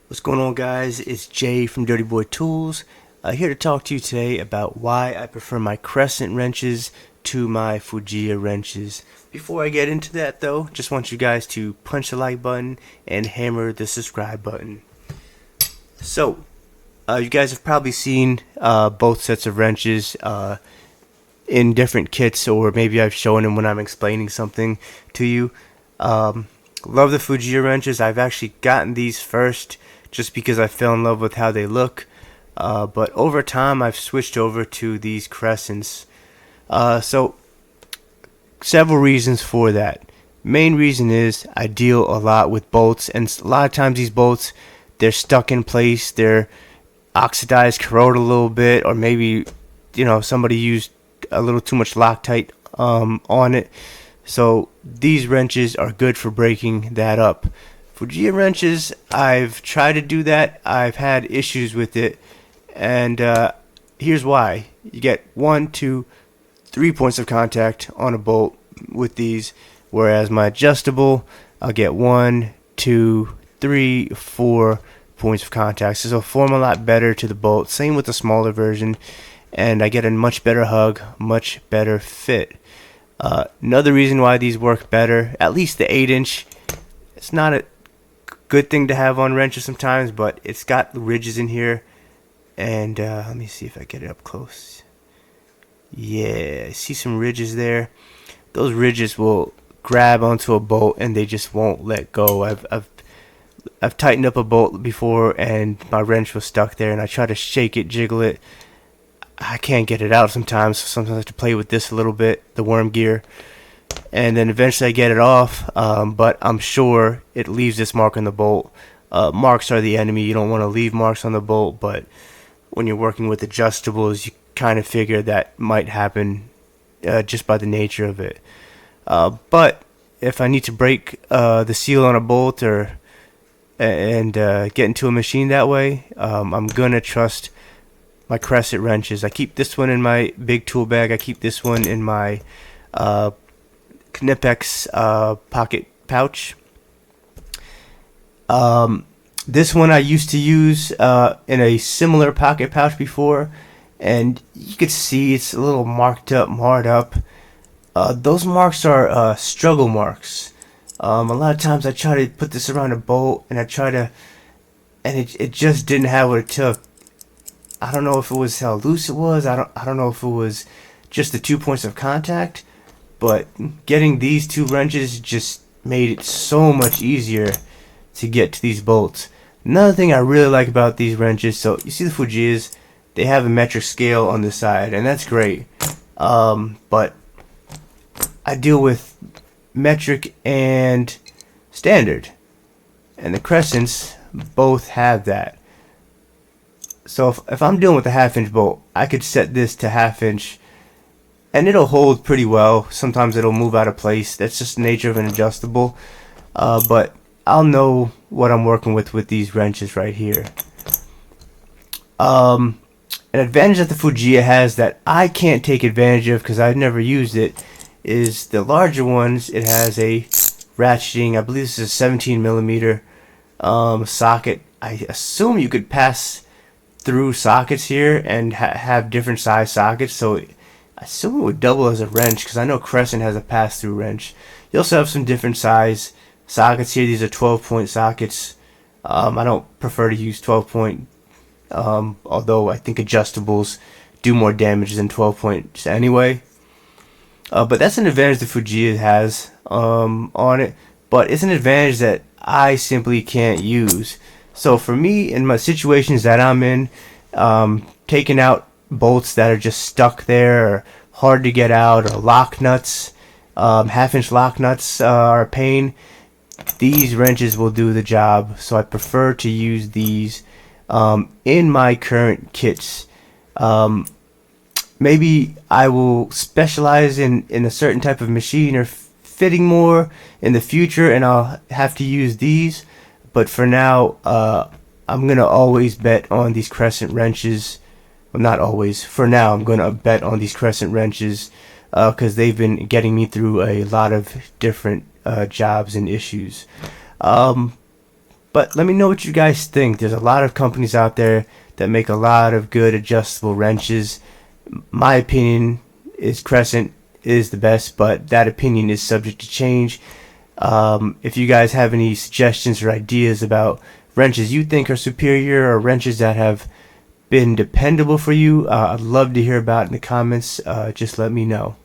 What's going on, guys? It's Jay from Dirty Boy Tools, here to talk to you today about why I prefer my Crescent wrenches to my Fujiya wrenches. Before I get into that, though, just want you guys to punch the like button and hammer the subscribe button. So, you guys have probably seen both sets of wrenches in different kits, or maybe I've shown them when I'm explaining something to you. Love the Fujiya wrenches. I've actually gotten these first just because I fell in love with how they look. But over time, I've switched over to these Crescents. So, several reasons for that. Main reason is I deal a lot with bolts, and a lot of times these bolts, they're stuck in place, they're oxidized, corroded a little bit, or maybe somebody used a little too much Loctite on it. So these wrenches are good for breaking that up. Fujiya wrenches, I've tried to do that. I've had issues with it, and here's why. You get 1, 2, 3 points of contact on a bolt with these, whereas my adjustable, I'll get 1, 2, 3, 4 points of contact. So it'll form a lot better to the bolt. Same with the smaller version, and I get a much better hug, much better fit. Another reason why these work better, at least the 8-inch, it's not a good thing to have on wrenches sometimes, but it's got ridges in here, and let me see if I get it up close. Yeah, I see some ridges there. Those ridges will grab onto a bolt and they just won't let go. I've tightened up a bolt before and my wrench was stuck there, and I try to shake it, jiggle it. I can't get it out sometimes, so sometimes I have to play with this a little bit, the worm gear, and then eventually I get it off, but I'm sure it leaves this mark on the bolt. Marks are the enemy. You don't want to leave marks on the bolt, but when you're working with adjustables, you kind of figure that might happen just by the nature of it. But if I need to break the seal on a bolt and get into a machine that way, I'm going to trust my Crescent wrenches. I keep this one in my big tool bag. I keep this one in my Knipex pocket pouch. This one I used to use in a similar pocket pouch before, and you could see it's a little marked up, marred up. Those marks are struggle marks. A lot of times I try to put this around a bolt, and it just didn't have what it took. I don't know if it was how loose it was. I don't know if it was just the 2 points of contact, but getting these two wrenches just made it so much easier to get to these bolts. Another thing I really like about these wrenches, so you see the Fujiyas, they have a metric scale on the side, and that's great. But I deal with metric and standard, and the Crescents both have that. So if I'm dealing with a 1/2-inch bolt, I could set this to 1/2-inch, and it'll hold pretty well. Sometimes it'll move out of place. That's just the nature of an adjustable. But I'll know what I'm working with these wrenches right here. An advantage that the Fujiya has that I can't take advantage of because I've never used it is the larger ones. It has a ratcheting. I believe this is a 17mm socket. I assume you could pass through sockets here and have different size sockets, so I assume it would double as a wrench because I know Crescent has a pass-through wrench. You also have some different size sockets here. These are 12-point sockets. I don't prefer to use 12-point, although I think adjustables do more damage than 12 points anyway. But that's an advantage the Fujiya has on it, but it's an advantage that I simply can't use. So for me, in my situations that I'm in, taking out bolts that are just stuck there or hard to get out, or lock nuts, 1/2-inch lock nuts are a pain, these wrenches will do the job. So I prefer to use these in my current kits. Maybe I will specialize in a certain type of machine or fitting more in the future, and I'll have to use these. But for now, I'm going to always bet on these Crescent wrenches. Well, not always. For now, I'm going to bet on these Crescent wrenches because they've been getting me through a lot of different jobs and issues. But But let me know what you guys think. There's a lot of companies out there that make a lot of good adjustable wrenches. My opinion is Crescent is the best, but that opinion is subject to change. If you guys have any suggestions or ideas about wrenches you think are superior, or wrenches that have been dependable for you, I'd love to hear about it in the comments. Just let me know.